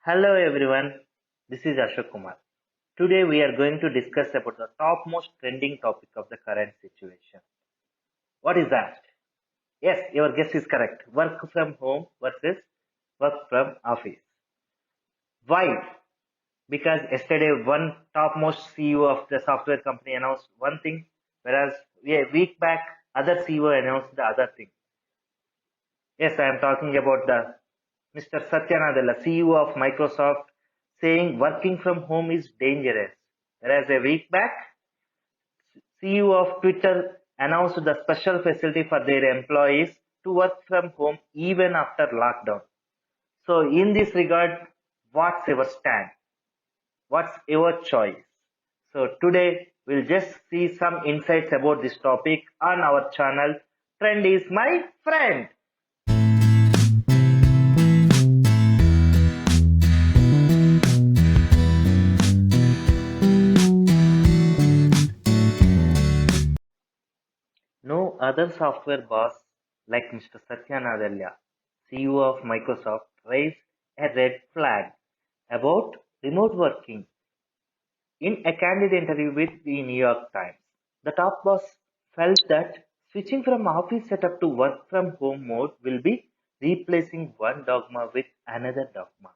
Hello everyone, this is Ashok Kumar. Today we are going to discuss about the topmost trending topic of the current situation. What is that? Yes, your guess is correct. Work from home versus work from office. Why? Because yesterday one topmost CEO of the software company announced one thing, whereas a week back other CEO announced the other thing. Yes, I am talking about the Mr. Satya Nadella, CEO of Microsoft, saying working from home is dangerous. Whereas a week back, CEO of Twitter announced the special facility for their employees to work from home even after lockdown. So, in this regard, what's your stand? What's your choice? So, today we'll just see some insights about this topic on our channel. Trend is my friend. No other software boss like Mr. Satya Nadella, CEO of Microsoft, raised a red flag about remote working in a candid interview with the New York Times. The top boss felt that switching from office setup to work from home mode will be replacing one dogma with another dogma.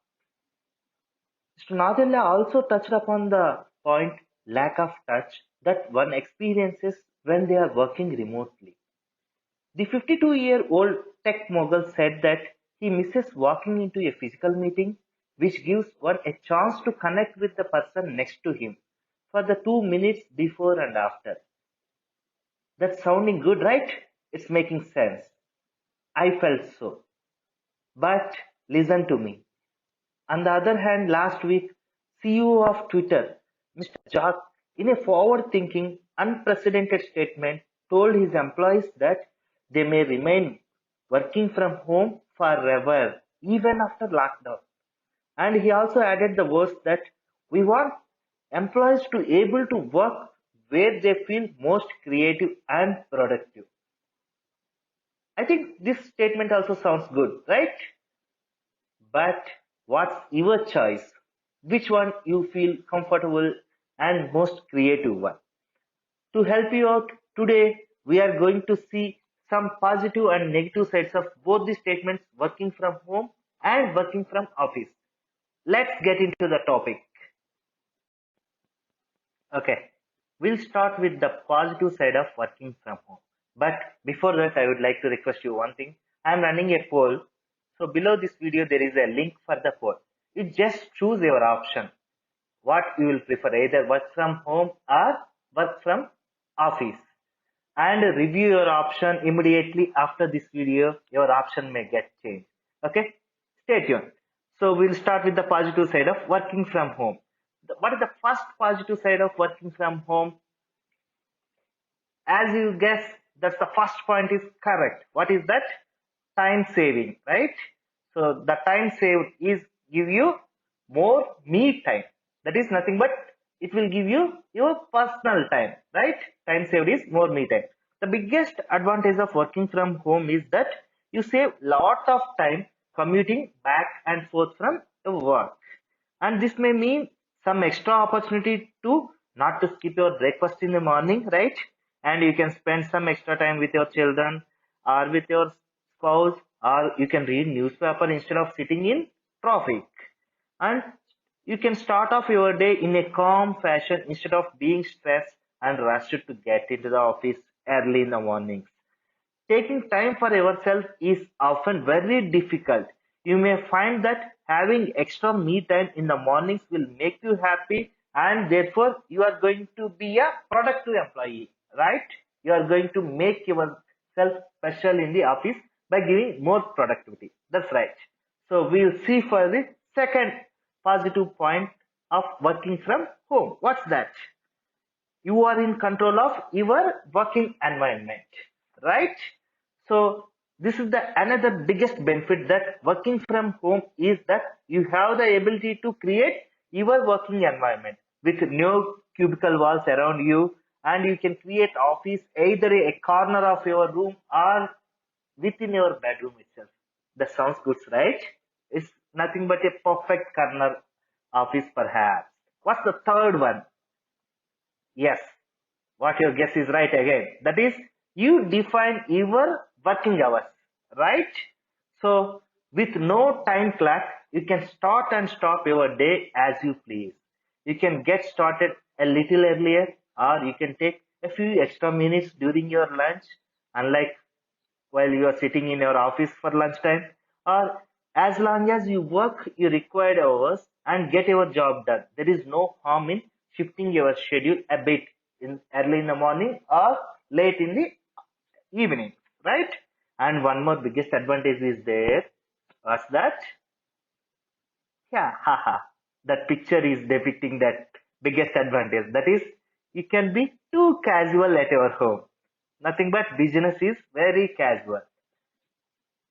Mr. Nadella also touched upon the point lack of touch that one experiences when they are working remotely. The 52-year-old tech mogul said that he misses walking into a physical meeting, which gives one a chance to connect with the person next to him for the 2 minutes before and after. That's sounding good, right? It's making sense. I felt so. But listen to me. On the other hand, last week, CEO of Twitter, Mr. Jack, in a forward thinking, unprecedented statement, told his employees that they may remain working from home forever, even after lockdown. And he also added the words that we want employees to able to work where they feel most creative and productive. I think this statement also sounds good, right? But what's your choice? Which one you feel comfortable and most creative one? To help you out today, we are going to see some positive and negative sides of both the statements working from home and working from office. Let's get into the topic. Okay, we'll start with the positive side of working from home. But before that, I would like to request you one thing. I'm running a poll. So below this video, there is a link for the poll. You just choose your option. What you will prefer, either work from home or work from office. And review your option immediately after this video. Your option may get changed. Okay, stay tuned. So we'll start with the positive side of working from home. What is the first positive side of working from home? As you guess, that's the first point is correct. What is that? Time saving, right? So the time saved is give you more me time. That is nothing but it will give you your personal time, right? Time saved is more me time. The biggest advantage of working from home is that you save lot of time commuting back and forth from your work. And this may mean some extra opportunity to not to skip your breakfast in the morning, right? And you can spend some extra time with your children or with your spouse, or you can read newspaper instead of sitting in traffic. And you can start off your day in a calm fashion instead of being stressed and rushed to get into the office early in the mornings. Taking time for yourself is often very difficult. You may find that having extra me time in the mornings will make you happy, and therefore you are going to be a productive employee, right? You are going to make yourself special in the office by giving more productivity. That's right. So we'll see for the second positive point of working from home. What's that? You are in control of your working environment, right? So this is the another biggest benefit that working from home is that you have the ability to create your working environment with no cubicle walls around you, and you can create office either a corner of your room or within your bedroom itself. That sounds good, right? It's nothing but a perfect corner office perhaps. What's the third one? Yes, what your guess is right again. That is, you define your working hours, right? So, with no time clock, you can start and stop your day as you please. You can get started a little earlier, or you can take a few extra minutes during your lunch, unlike while you are sitting in your office for lunchtime, or as long as you work your required hours and get your job done. There is no harm in shifting your schedule a bit in early in the morning or late in the evening, right? And one more biggest advantage is there. What's that? Yeah, haha. That picture is depicting that biggest advantage. That is, you can be too casual at your home. Nothing but business is very casual.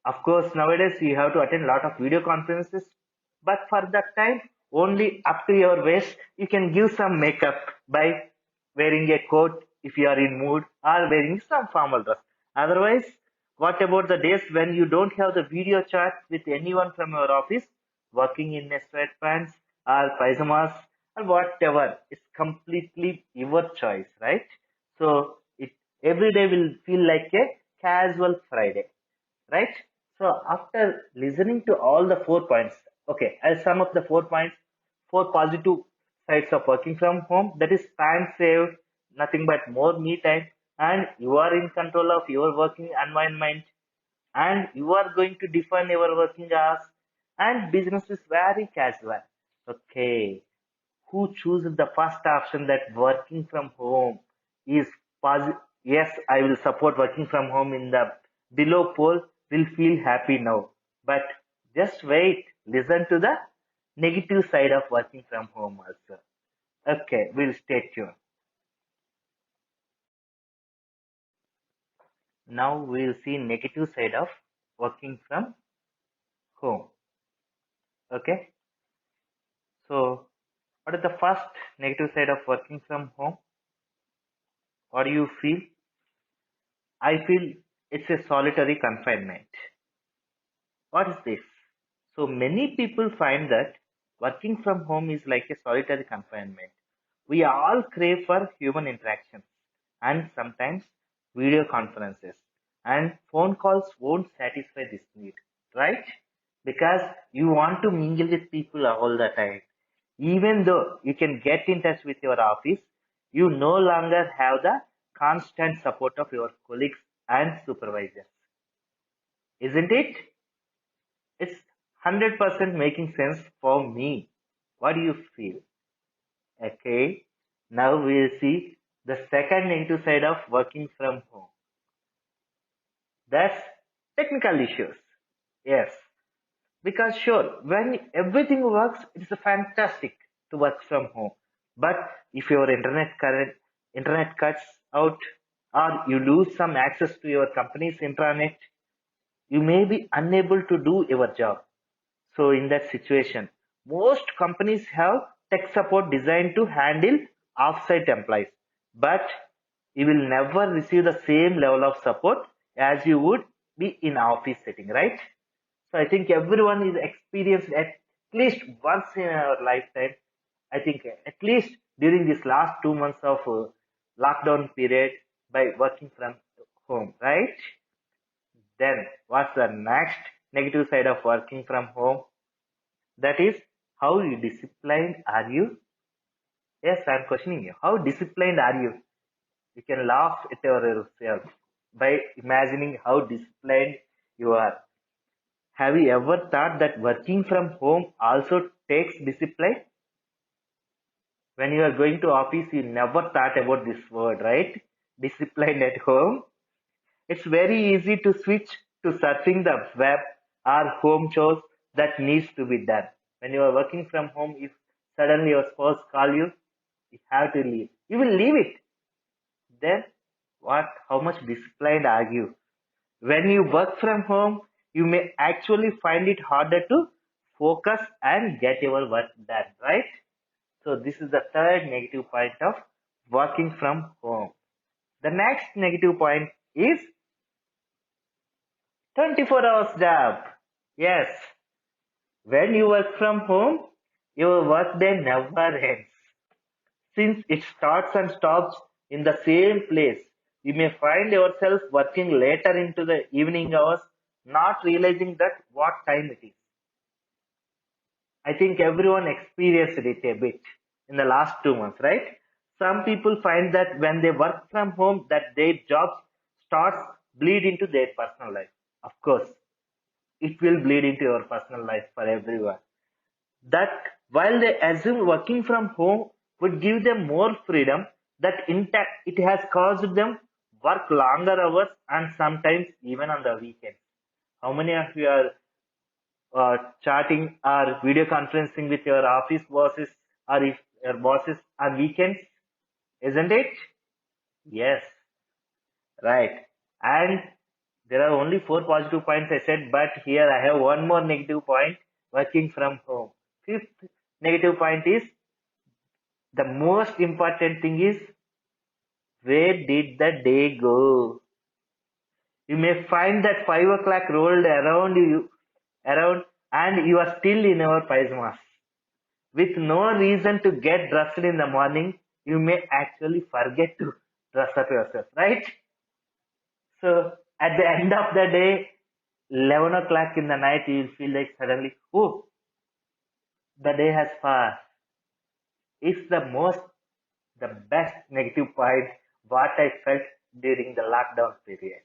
Of course, nowadays you have to attend a lot of video conferences, but for that time, only up to your waist, you can give some makeup by wearing a coat if you are in mood or wearing some formal dress. Otherwise, what about the days when you don't have the video chat with anyone from your office, working in a sweatpants or pyjamas or whatever? It's completely your choice, right? So it every day will feel like a casual Friday, right? So after listening to all the 4 points, okay, I'll sum up the 4 points, four positive sides of working from home. That is time saved, nothing but more me time, and you are in control of your working environment, and you are going to define your working hours, and business is very casual. Okay, who chooses the first option that working from home is positive? Yes, I will support working from home in the below poll. Will feel happy now. But just wait, listen to the negative side of working from home also. Okay, we'll stay tuned. Now we'll see negative side of working from home. Okay, so what is the first negative side of working from home? What do you feel? I feel it's a solitary confinement. What is this? So many people find that working from home is like a solitary confinement. We all crave for human interactions and sometimes video conferences and phone calls won't satisfy this need, right? Because you want to mingle with people all the time. Even though you can get in touch with your office, you no longer have the constant support of your colleagues and supervisors, isn't it? It's 100% making sense for me. What do you feel? Okay. Now we'll see the second negative side of working from home. That's technical issues. Yes. Because sure, when everything works, it's a fantastic to work from home. But if your internet cuts out or you lose some access to your company's intranet, you may be unable to do your job. So in that situation, most companies have tech support designed to handle offsite employees, but you will never receive the same level of support as you would be in office setting, right? So I think everyone is experienced at least once in our lifetime. I think at least during this last 2 months of lockdown period by working from home, right? Then what's the next negative side of working from home? That is, how disciplined are you? Yes, I'm questioning you. How disciplined are you? You can laugh at yourself by imagining how disciplined you are. Have you ever thought that working from home also takes discipline? When you are going to office, you never thought about this word, right? Disciplined at home. It's very easy to switch to surfing the web or home chores that needs to be done. When you are working from home, if suddenly your spouse call you, you have to leave. You will leave it. Then what? How much disciplined are you? When you work from home, you may actually find it harder to focus and get your work done, right? So this is the third negative point of working from home. The next negative point is 24 hours job. Yes, When you work from home, your work day never ends. Since it starts and stops in the same place, you may find yourself working later into the evening hours, not realizing that what time it is. I think everyone experienced it a bit in the last 2 months, right? Some people find that when they work from home, that their jobs starts bleed into their personal life. Of course, it will bleed into your personal life for everyone. That while they assume working from home would give them more freedom, that intact it has caused them work longer hours and sometimes even on the weekends. How many of you are chatting or video conferencing with your office bosses or if your bosses on weekends, isn't it? Yes, right. And there are only four positive points I said, but here I have one more negative point working from home. Fifth negative point is the most important thing is where did the day go? You may find that 5 o'clock rolled around and you are still in your pajamas. With no reason to get dressed in the morning, you may actually forget to dress up yourself, right? So at the end of the day, 11 o'clock in the night, you will feel like suddenly, oh, the day has passed. It's the best negative point what I felt during the lockdown period.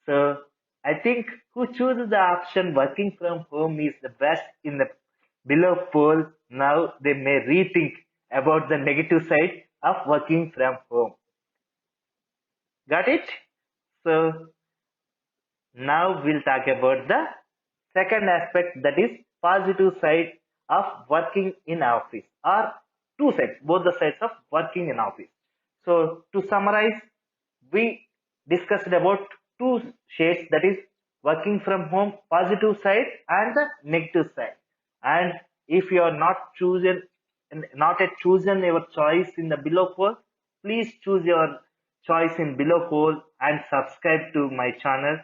So I think who chooses the option working from home is the best in the below poll. Now they may rethink about the negative side of working from home. Got it? So now we'll talk about the second aspect, that is positive side of working in office, or two sides, both the sides of working in office. So to summarize, we discussed about two shades, that is working from home positive side and the negative side. And if you are not yet chosen your choice in the below poll, please choose your choice in below poll and subscribe to my channel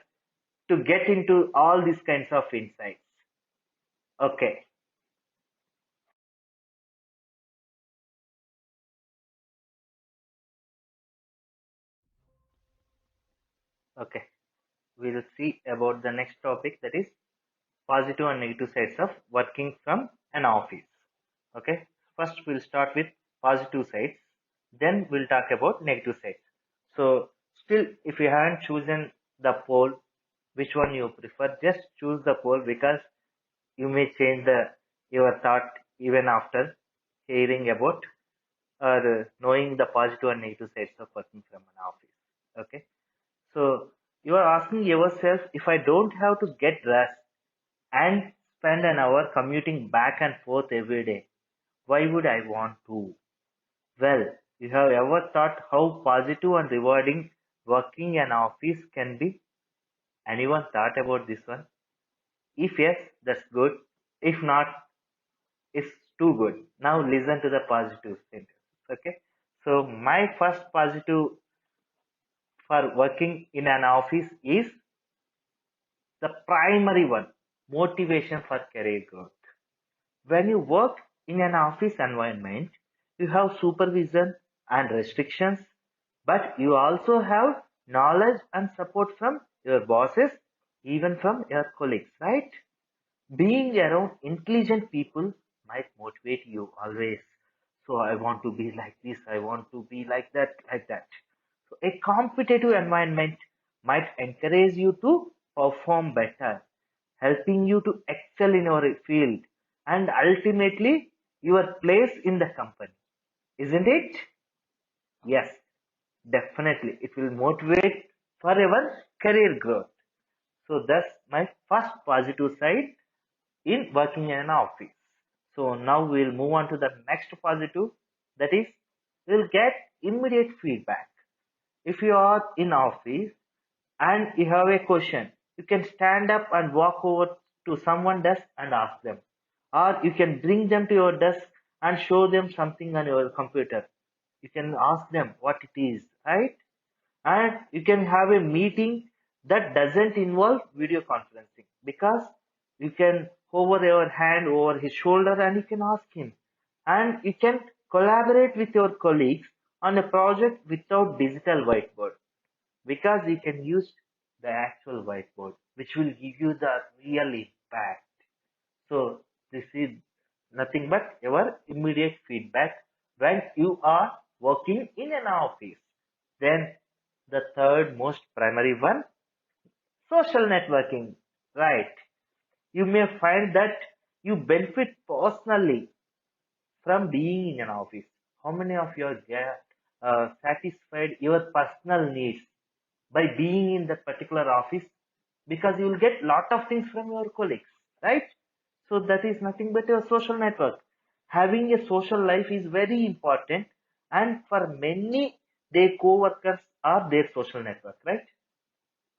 to get into all these kinds of insights. Okay, okay. We'll see about the next topic, that is positive and negative sides of working from an office. Okay, first we'll start with positive sides, then we'll talk about negative sides. So, still, if you haven't chosen the poll, which one you prefer, just choose the poll because you may change your thought even after hearing about or knowing the positive and negative sides of working from an office. Okay, so you are asking yourself, if I don't have to get dressed and spend an hour commuting back and forth every day, why would I want to? Well, you have ever thought how positive and rewarding working in an office can be? Anyone thought about this one? If yes, that's good. If not, it's too good. Now listen to the positive sentence. Okay. So my first positive for working in an office is the primary one, motivation for career growth. When you work in an office environment, you have supervision and restrictions, but you also have knowledge and support from your bosses, even from your colleagues, right? Being around intelligent people might motivate you always. So I want to be like this, I want to be like that, like that. So a competitive environment might encourage you to perform better, helping you to excel in your field and ultimately your place in the company. Isn't it? Yes, definitely. It will motivate for our career growth. So that's my first positive side in working in an office. So now we'll move on to the next positive, that is we'll get immediate feedback. If you are in office and you have a question, you can stand up and walk over to someone desk and ask them. Or you can bring them to your desk and show them something on your computer. You can ask them what it is, right? And you can have a meeting that doesn't involve video conferencing because you can over your hand, over his shoulder, and you can ask him. And you can collaborate with your colleagues on a project without digital whiteboard, because you can use the actual whiteboard, which will give you the real impact. So this is nothing but your immediate feedback when you are working in an office. Then the third most primary one, social networking, right? You may find that you benefit personally from being in an office. How many of you are satisfied your personal needs by being in that particular office? Because you will get lot of things from your colleagues, right? So that is nothing but your social network. Having a social life is very important, and for many, their co-workers are their social network, right?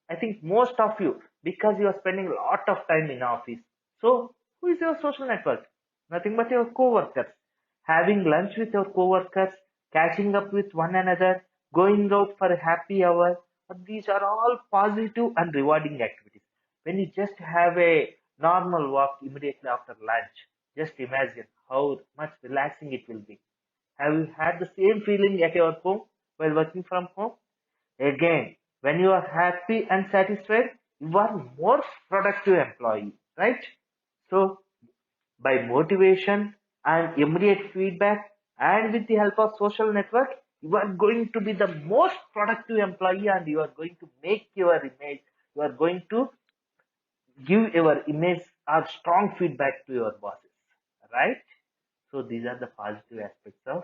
I think most of you, because you are spending a lot of time in office. So who is your social network? Nothing but your co-workers. Having lunch with your co-workers, catching up with one another, going out for a happy hour. These are all positive and rewarding activities. When you just have a normal walk immediately after lunch, just imagine how much relaxing it will be. Have you had the same feeling at your home while working from home? Again, when you are happy and satisfied, you are more productive employee, right? So by motivation and immediate feedback and with the help of social network, you are going to be the most productive employee, and you are going to make your image, you are going to give your image or strong feedback to your bosses, right? So these are the positive aspects of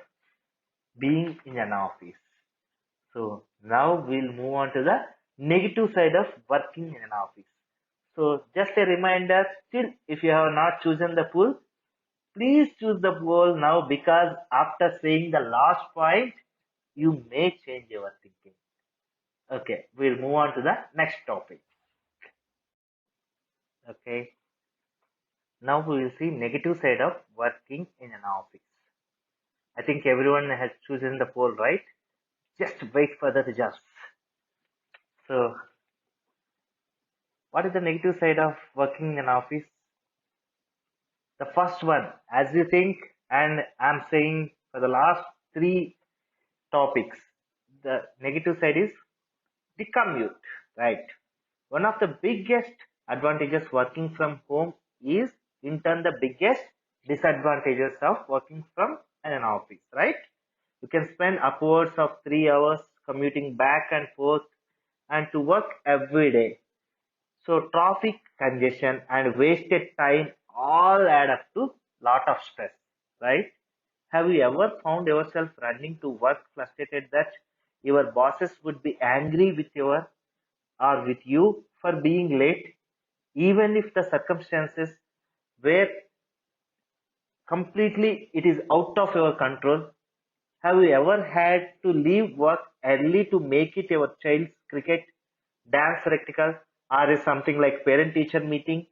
being in an office. So now we'll move on to the negative side of working in an office. So just a reminder, still if you have not chosen the pool, please choose the pool now, because after saying the last point, you may change your thinking. Okay, we'll move on to the next topic. Okay, now we will see negative side of working in an office. I think everyone has chosen the poll, right? Just wait for the results. So what is the negative side of working in an office? The first one, as you think, and I'm saying for the last three topics, the negative side is the commute, right? One of the biggest advantages working from home is, in turn, the biggest disadvantages of working from an office, right? You can spend upwards of 3 hours commuting back and forth and to work every day. So traffic congestion and wasted time all add up to lot of stress, right? Have you ever found yourself running to work frustrated that your bosses would be angry with your or with you for being late, even if the circumstances were completely it is out of your control? Have you ever had to leave work early to make it your child's cricket, dance practical, or is something like parent teacher meeting?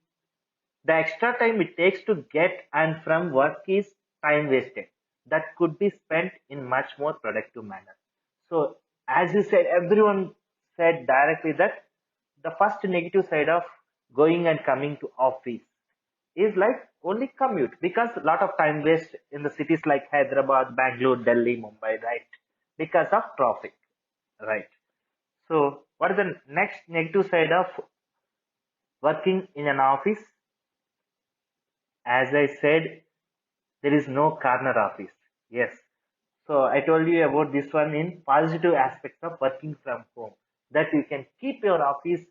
The extra time it takes to get and from work is time wasted that could be spent in much more productive manner. So as you said, everyone said directly that the first negative side of going and coming to office is like only commute, because a lot of time waste in the cities like Hyderabad, Bangalore, Delhi, Mumbai, right? Because of traffic, right? So what is the next negative side of working in an office? As I said, there is no corner office. Yes. So I told you about this one in positive aspects of working from home, that you can keep your office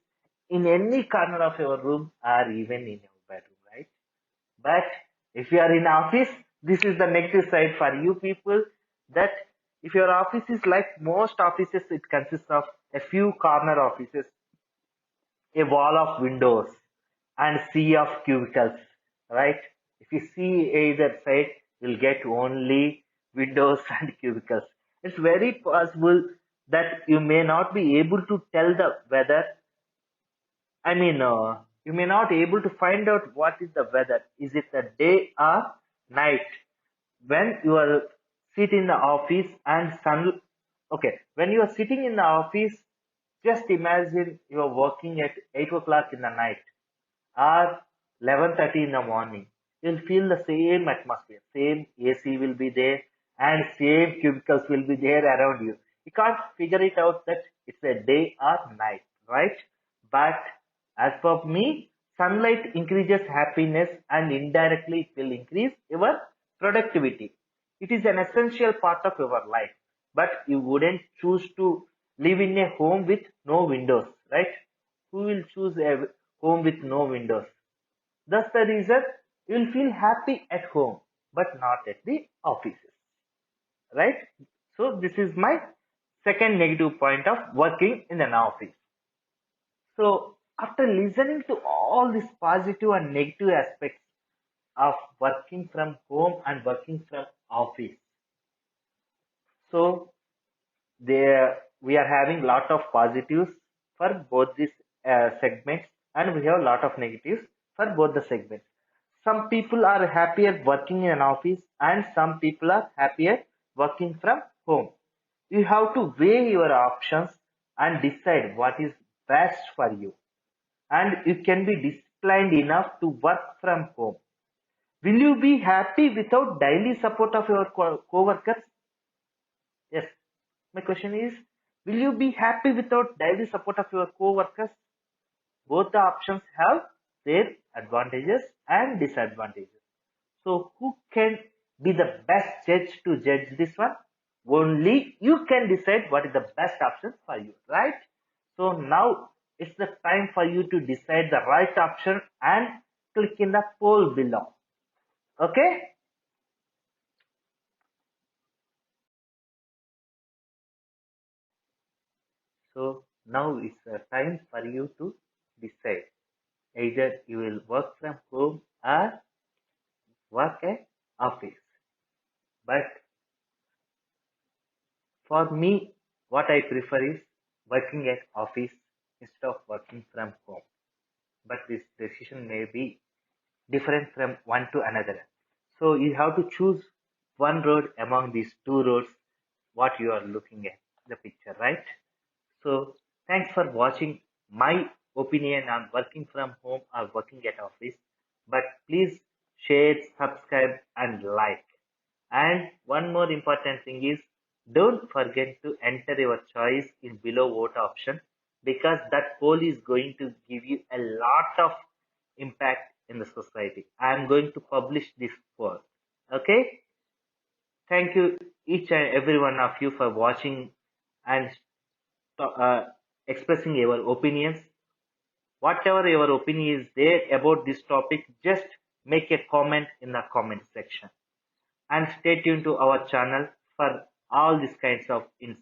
in any corner of your room or even in your bedroom, right? But if you are in office, this is the negative side for you people, that if your office is like most offices, it consists of a few corner offices, a wall of windows, and sea of cubicles, right? If you see either side, you'll get only windows and cubicles. It's very possible that you may not be able to tell the weather. I mean, you may not able to find out what is the weather. Is it a day or night? When you are sit in the office and sun, okay, when you are sitting in the office, just imagine you are working at 8 o'clock in the night, or 11:30 in the morning, you'll feel the same atmosphere, same AC will be there, and same cubicles will be there around you. You can't figure it out that it's a day or night, right? But as for me, sunlight increases happiness and indirectly it will increase your productivity. It is an essential part of your life, but you wouldn't choose to live in a home with no windows, right? Who will choose a home with no windows? Thus the reason you will feel happy at home, but not at the offices, right? So this is my second negative point of working in an office. So after listening to all these positive and negative aspects of working from home and working from office, so there we are having lot of positives for both these segments, and we have a lot of negatives for both the segments. Some people are happier working in an office and some people are happier working from home. You have to weigh your options and decide what is best for you, and you can be disciplined enough to work from home. Will you be happy without daily support of your co-workers? Yes, my question is, will you be happy without daily support of your co-workers? Both the options have their advantages and disadvantages. So who can be the best judge to judge this one? Only you can decide what is the best option for you, right? So now it's the time for you to decide the right option and click in the poll below. Okay? So now it's the time for you to decide. Either you will work from home or work at office. But for me, what I prefer is working at office instead of working from home. But this decision may be different from one to another. So you have to choose one road among these two roads, what you are looking at the picture, right? So thanks for watching my opinion on working from home or working at office. But please share, subscribe, and like. And one more important thing is, don't forget to enter your choice in below vote option, because that poll is going to give you a lot of impact in the society. I am going to publish this poll. Okay? Thank you each and every one of you for watching and uh, expressing your opinions. Whatever your opinion is there about this topic, just make a comment in the comment section. And stay tuned to our channel for all these kinds of insights.